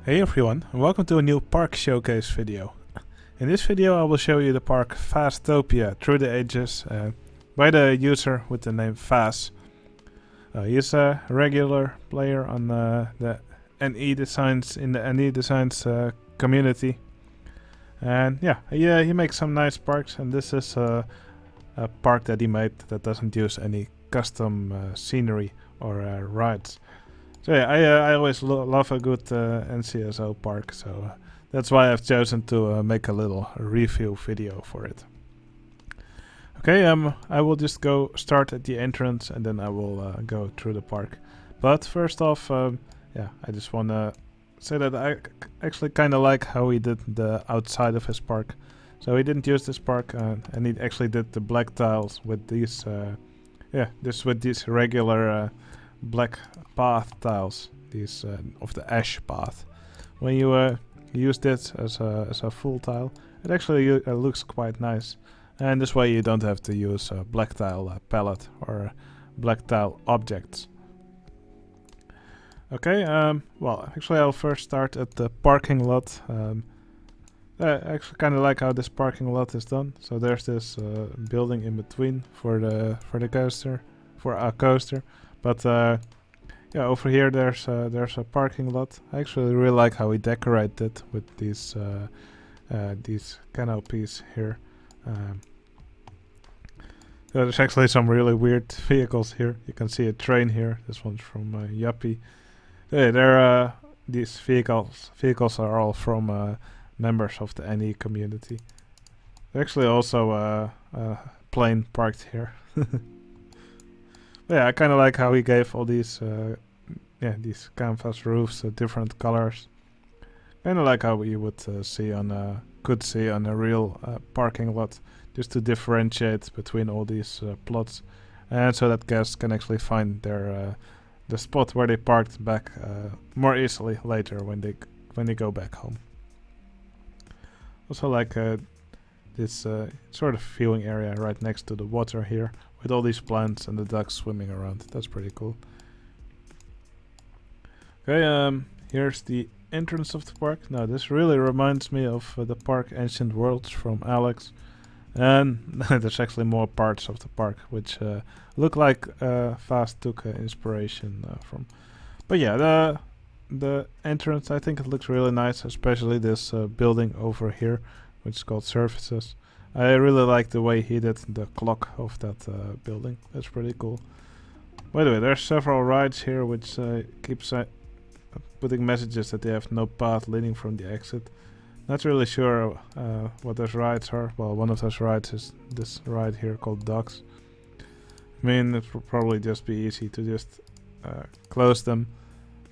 Hey everyone, and welcome to a new park showcase video. In this video I will show you the park Faastopia Through the Ages by the user with the name Faas. He is a regular player on the NE Designs in the NE Designs community. And yeah, he makes some nice parks, and this is a park that he made that doesn't use any custom scenery or rides. So yeah, I always love a good NCSO park, so that's why I've chosen to make a little review video for it. Okay, I will just go start at the entrance and then I will go through the park. But first off, yeah, I just want to say that I actually kind of like how he did the outside of his park. So he didn't use this park and he actually did the black tiles with these, with these regular black path tiles, these of the ash path. When you use this as a full tile, it actually looks quite nice, and this way you don't have to use a black tile palette or black tile objects. Okay, well, actually I'll first start at the parking lot. I actually kind of like how this parking lot is done. So there's this building in between for the coaster, but yeah, over here there's a parking lot. I actually really like how he decorated it with these canopies here. So there's actually some really weird vehicles here. You can see a train here. This one's from Yuppie. Yeah, these vehicles are all from members of the NE community. There's actually also a plane parked here. Yeah, I kind of like how he gave all these these canvas roofs different colors. Kind of like how you would could see on a real parking lot, just to differentiate between all these plots, and so that guests can actually find their the spot where they parked back more easily later when they go back home. Also like this sort of viewing area right next to the water here, with all these plants and the ducks swimming around. That's pretty cool. Okay, here's the entrance of the park. Now this really reminds me of the park Ancient Worlds from Alex, and there's actually more parts of the park which look like Faas took inspiration from. But yeah, the entrance, I think it looks really nice, especially this building over here, which is called Services. I really like the way he did the clock of that building. That's pretty cool. By the way, there's several rides here which keeps putting messages that they have no path leading from the exit. Not really sure what those rides are. Well, one of those rides is this ride here called Docks. I mean, it will probably just be easy to just close them.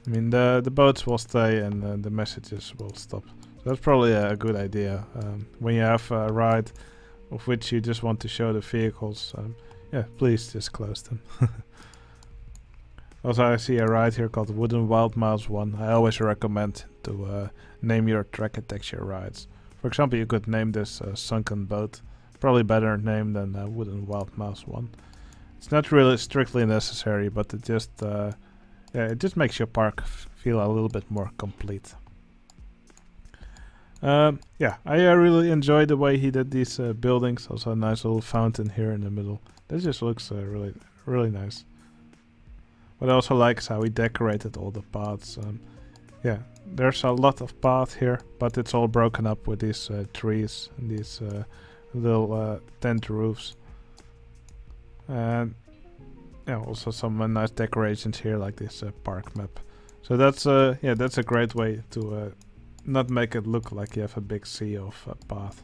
I mean, the boats will stay and the messages will stop. So that's probably a good idea. When you have a ride of which you just want to show the vehicles, yeah, please just close them. Also, I see a ride here called Wooden Wild Mouse 1. I always recommend to name your track texture rides. For example, you could name this Sunken Boat. Probably better name than Wooden Wild Mouse 1. It's not really strictly necessary, but it just makes your park feel a little bit more complete. Yeah, I really enjoy the way he did these buildings. Also a nice little fountain here in the middle. This just looks really nice. What I also like is how he decorated all the paths. Yeah, there's a lot of path here, but it's all broken up with these trees and these little tent roofs. And yeah, also some nice decorations here, like this park map. So that's that's a great way to not make it look like you have a big sea of path.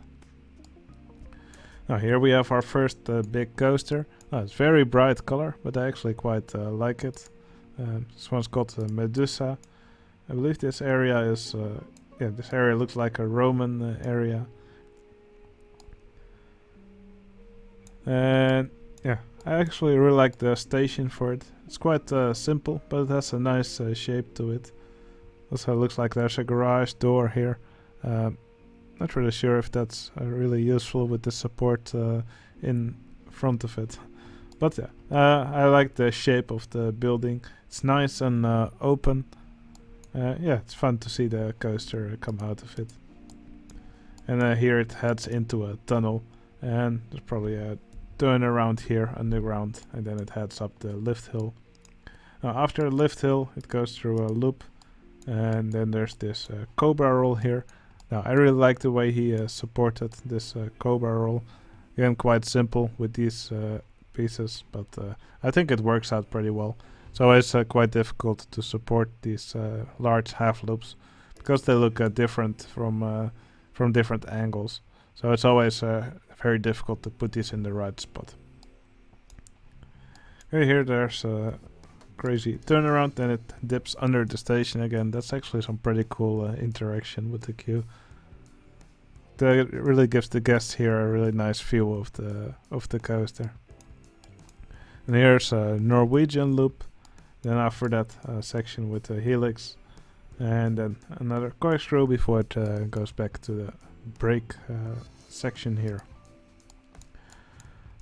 Now here we have our first big coaster. It's very bright color, but I actually quite like it. This one's called Medusa. I believe this area is this area looks like a Roman area. And yeah, I actually really like the station for it. It's quite simple, but it has a nice shape to it. Also looks like there's a garage door here. Not really sure if that's really useful with the support in front of it. But yeah, I like the shape of the building. It's nice and open. Yeah, it's fun to see the coaster come out of it. And here it heads into a tunnel, and there's probably a turn around here underground, and then it heads up the lift hill. Now after the lift hill, it goes through a loop, and then there's this cobra roll here. Now I really like the way he supported this cobra roll. Again, quite simple with these pieces, but I think it works out pretty well. It's always quite difficult to support these large half loops because they look different from different angles. So it's always very difficult to put these in the right spot. Okay, here there's a crazy turnaround, then it dips under the station again. That's actually some pretty cool interaction with the queue. It really gives the guests here a really nice view of the coaster. And here's a Norwegian loop. Then after that, a section with a helix, and then another corkscrew before it goes back to the brake section here.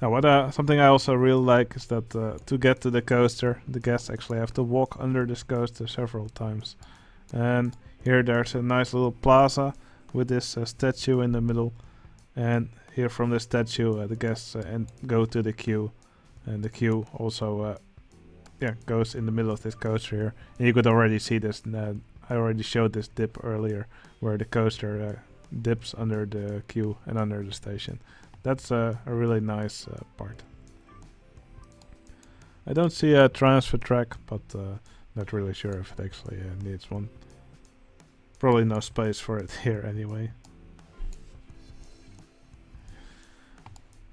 Now, something I also really like is that to get to the coaster, the guests actually have to walk under this coaster several times. And here there's a nice little plaza with this statue in the middle, and here from the statue the guests go to the queue, and the queue also goes in the middle of this coaster here. And you could already see this. I already showed this dip earlier, where the coaster dips under the queue and under the station. That's a really nice part. I don't see a transfer track, but not really sure if it actually needs one. Probably no space for it here anyway.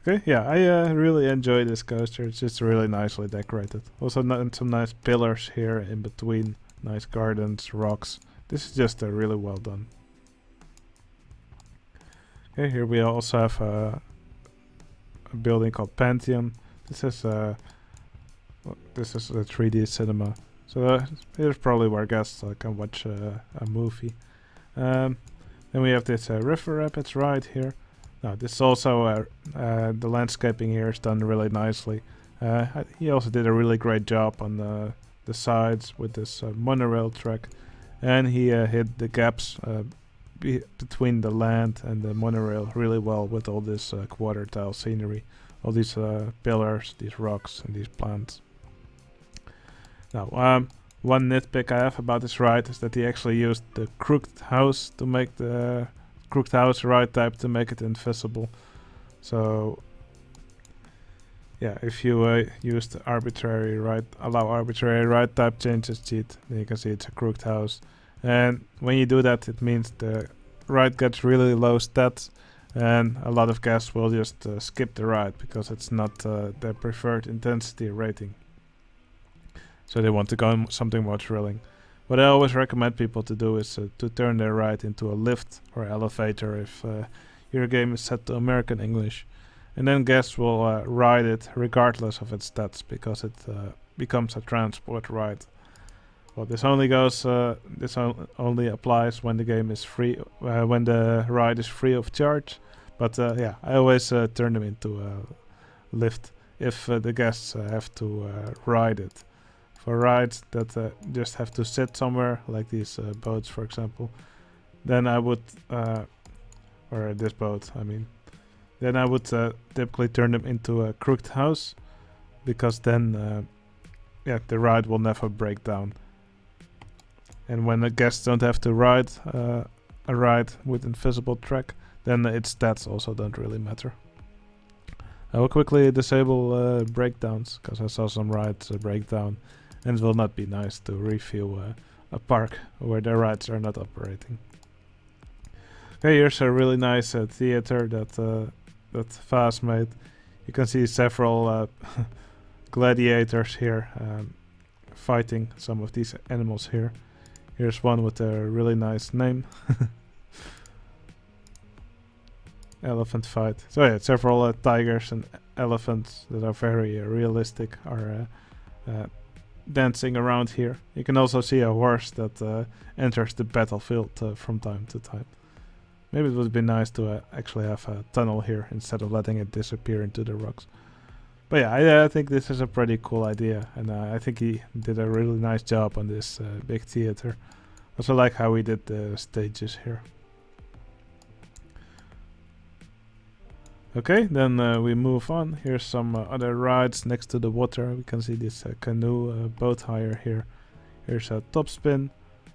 Okay, yeah, I really enjoy this coaster. It's just really nicely decorated. Also some nice pillars here in between, nice gardens, rocks. This is just really well done. Okay, here we also have a building called Pentium. This is a 3D cinema. So here's probably where guests can watch a movie. Then we have this river rapids ride here. Now this is also the landscaping here is done really nicely. He also did a really great job on the sides with this monorail track, and he hid the gaps between the land and the monorail really well with all this quarter tile scenery, all these pillars, these rocks, and these plants. Now, one nitpick I have about this ride is that he actually used the crooked house to make the crooked house ride type to make it invisible. So yeah, if you use the allow arbitrary ride type changes cheat, then you can see it's a crooked house. And when you do that, it means the ride gets really low stats, and a lot of guests will just skip the ride because it's not their preferred intensity rating. So they want to go on something more thrilling. What I always recommend people to do is to turn their ride into a lift or elevator if your game is set to American English. And then guests will ride it regardless of its stats because it becomes a transport ride. Well, this only only applies when the game is free, when the ride is free of charge. But yeah, I always turn them into a lift if the guests have to ride it. For rides that just have to sit somewhere, like these boats, for example, then I would, or this boat, I mean, then I would typically turn them into a crooked house, because then, yeah, the ride will never break down. And when the guests don't have to ride a ride with invisible track, then its stats also don't really matter. I will quickly disable breakdowns, because I saw some rides break down, and it will not be nice to review a park where the rides are not operating. Okay, here's a really nice theater that Faas made. You can see several gladiators here fighting some of these animals here. Here's one with a really nice name. Elephant fight. So yeah, several tigers and elephants that are very realistic are dancing around here. You can also see a horse that enters the battlefield from time to time. Maybe it would be nice to actually have a tunnel here instead of letting it disappear into the rocks. But yeah, I think this is a pretty cool idea, and I think he did a really nice job on this big theater. Also like how we did the stages here. Okay, then we move on. Here's some other rides next to the water. We can see this canoe boat hire here. Here's a top spin.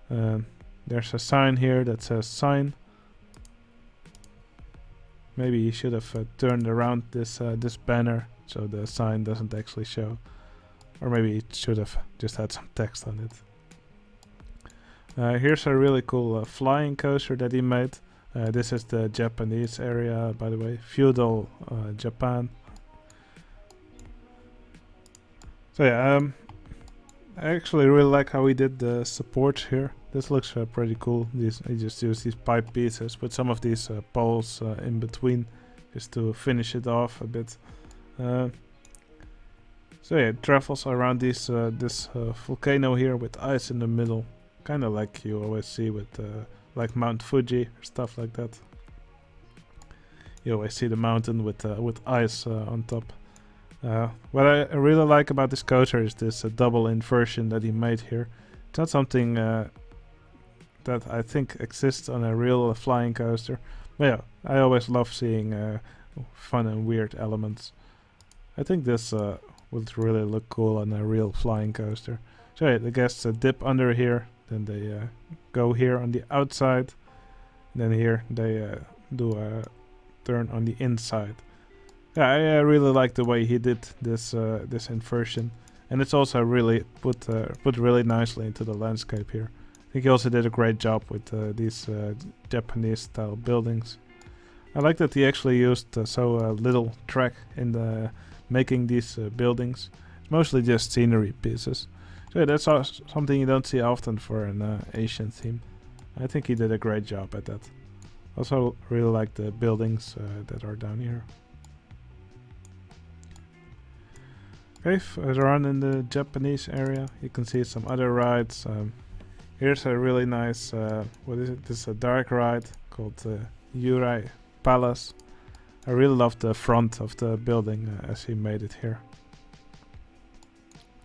There's a sign here that says sign. Maybe you should have turned around this this banner so the sign doesn't actually show. Or maybe it should have just had some text on it. Here's a really cool flying coaster that he made. This is the Japanese area, by the way, feudal Japan. So yeah, I actually really like how he did the supports here. This looks pretty cool. He just used these pipe pieces, put some of these poles in between, just to finish it off a bit. So yeah, it travels around this volcano here with ice in the middle, kind of like you always see with like Mount Fuji or stuff like that. You always see the mountain with ice on top. What I really like about this coaster is this double inversion that he made here. It's not something that I think exists on a real flying coaster. But yeah, I always love seeing fun and weird elements. I think this would really look cool on a real flying coaster. So yeah, the guests dip under here, then they go here on the outside, then here they do a turn on the inside. Yeah, I really like the way he did this this inversion, and it's also really put really nicely into the landscape here. I think he also did a great job with these Japanese style buildings. I like that he actually used so little track in the making these buildings. It's mostly just scenery pieces. So yeah, that's something you don't see often for an Asian theme. I think he did a great job at that. Also really like the buildings that are down here. Okay, further on in the Japanese area, you can see some other rides. Here's a really nice, what is it? This is a dark ride called Yurai Palace. I really love the front of the building as he made it here.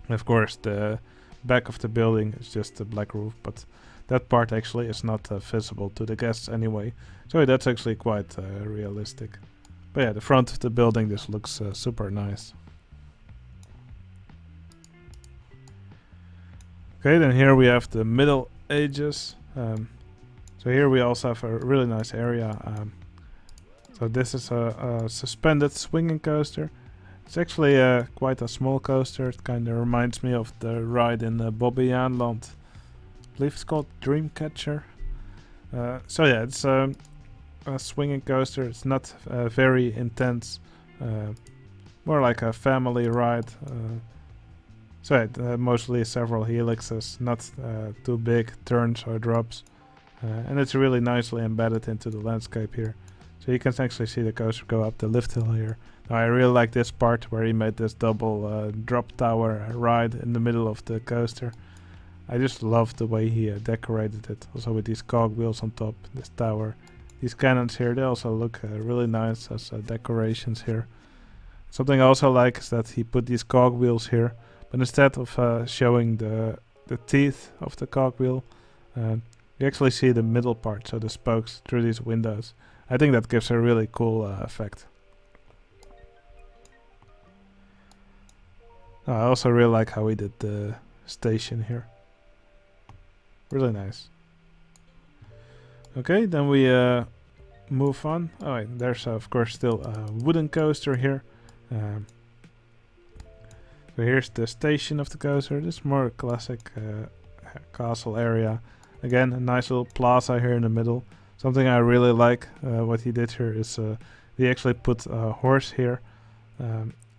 And of course, the back of the building is just a black roof, but that part actually is not visible to the guests anyway. So that's actually quite realistic. But yeah, the front of the building just looks super nice. Okay, then here we have the Middle Ages. So here we also have a really nice area. So this is a suspended swinging coaster. It's actually quite a small coaster. It kind of reminds me of the ride in Bobbejaanland. I believe it's called Dreamcatcher. So yeah, it's a swinging coaster. It's not very intense. More like a family ride. So yeah, mostly several helixes, not too big turns or drops. And it's really nicely embedded into the landscape here. So you can actually see the coaster go up the lift hill here. Now I really like this part where he made this double drop tower ride in the middle of the coaster. I just love the way he decorated it. Also with these cogwheels on top, this tower. These cannons here, they also look really nice as decorations here. Something I also like is that he put these cogwheels here. But instead of showing the teeth of the cogwheel, you actually see the middle part, so the spokes through these windows. I think that gives a really cool effect. I also really like how he did the station here. Really nice. Okay, then we move on. Oh, wait, there's of course still a wooden coaster here. So here's the station of the coaster. This is more classic castle area. Again, a nice little plaza here in the middle. Something I really like what he did here is he actually put a horse here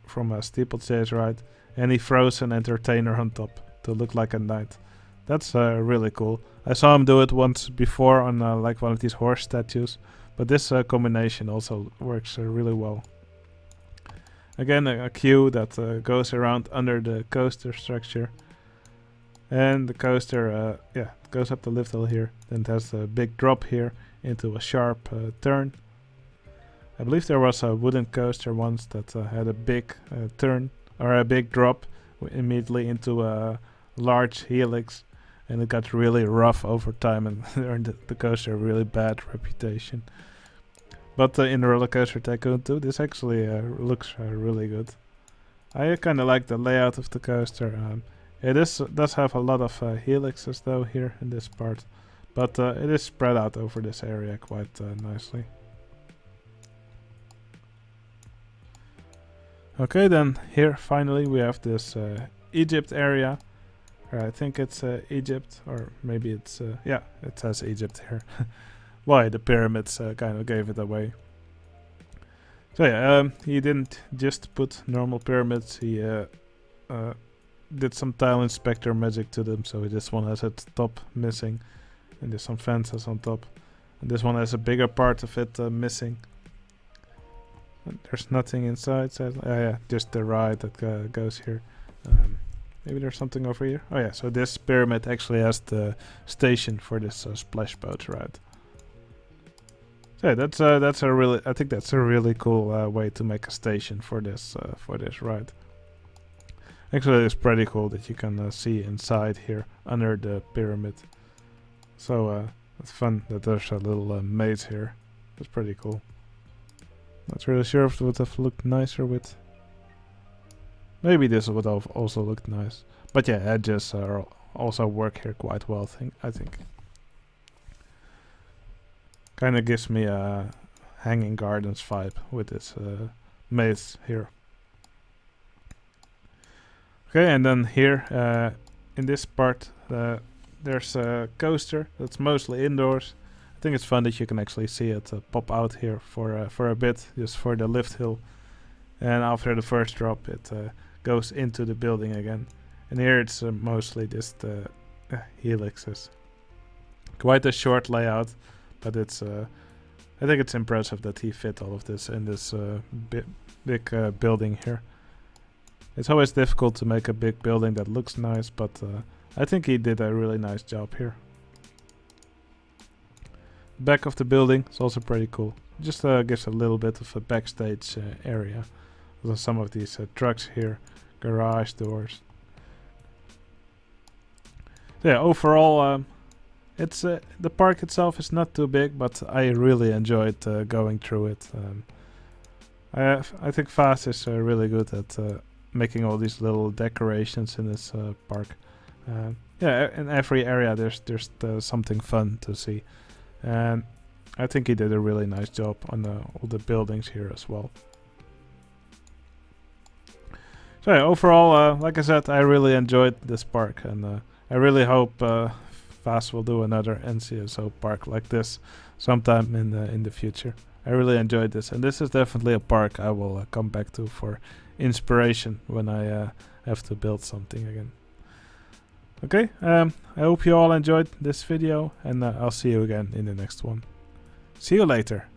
from a steeplechase ride, and he froze an entertainer on top to look like a knight. That's really cool. I saw him do it once before on like one of these horse statues, but this combination also works really well. Again, a queue that goes around under the coaster structure. And the coaster goes up the lift hill here. Then it has a big drop here into a sharp turn. I believe there was a wooden coaster once that had a big turn or a big drop immediately into a large helix. and it got really rough over time and earned the coaster a really bad reputation. But in Roller Coaster Tycoon 2, this actually looks really good. I kind of like the layout of the coaster. It does have a lot of helixes though here in this part, but it is spread out over this area quite nicely. Okay, then here finally we have this Egypt area. I think it's Egypt, or maybe it's yeah, it says Egypt here. Why the pyramids kind of gave it away. So yeah, he didn't just put normal pyramids. He did some tile inspector magic to them. So this one has its top missing, and there's some fences on top. And this one has a bigger part of it missing. And there's nothing inside. So yeah, just the ride that goes here. Maybe there's something over here. Oh yeah, so this pyramid actually has the station for this splash boat ride. So yeah, that's a really, I think that's a really cool way to make a station for this ride. Actually, it's pretty cool that you can see inside here under the pyramid. So it's fun that there's a little maze here. That's pretty cool. Not really sure if it would have looked nicer with. Maybe this would have also looked nice. But yeah, edges also work here quite well, I think. Kind of gives me a Hanging Gardens vibe with this maze here. Okay, and then here in this part there's a coaster that's mostly indoors. I think it's fun that you can actually see it pop out here for a bit, just for the lift hill. And after the first drop it goes into the building again. And here it's mostly just helixes. Quite a short layout, but it's I think it's impressive that he fit all of this in this big building here. It's always difficult to make a big building that looks nice, but I think he did a really nice job here. Back of the building is also pretty cool. Just gives a little bit of a backstage area. There's some of these trucks here, garage doors. So yeah, overall, it's the park itself is not too big, but I really enjoyed going through it. I think Faas is really good at making all these little decorations in this park. Yeah, in every area there's something fun to see, and I think he did a really nice job on all the buildings here as well. So yeah, overall, like I said, I really enjoyed this park, and I really hope Faas will do another NCSO park like this sometime in the future. I really enjoyed this, and this is definitely a park I will come back to for inspiration when I have to build something again. Okay, I hope you all enjoyed this video, and I'll see you again in the next one. See you later.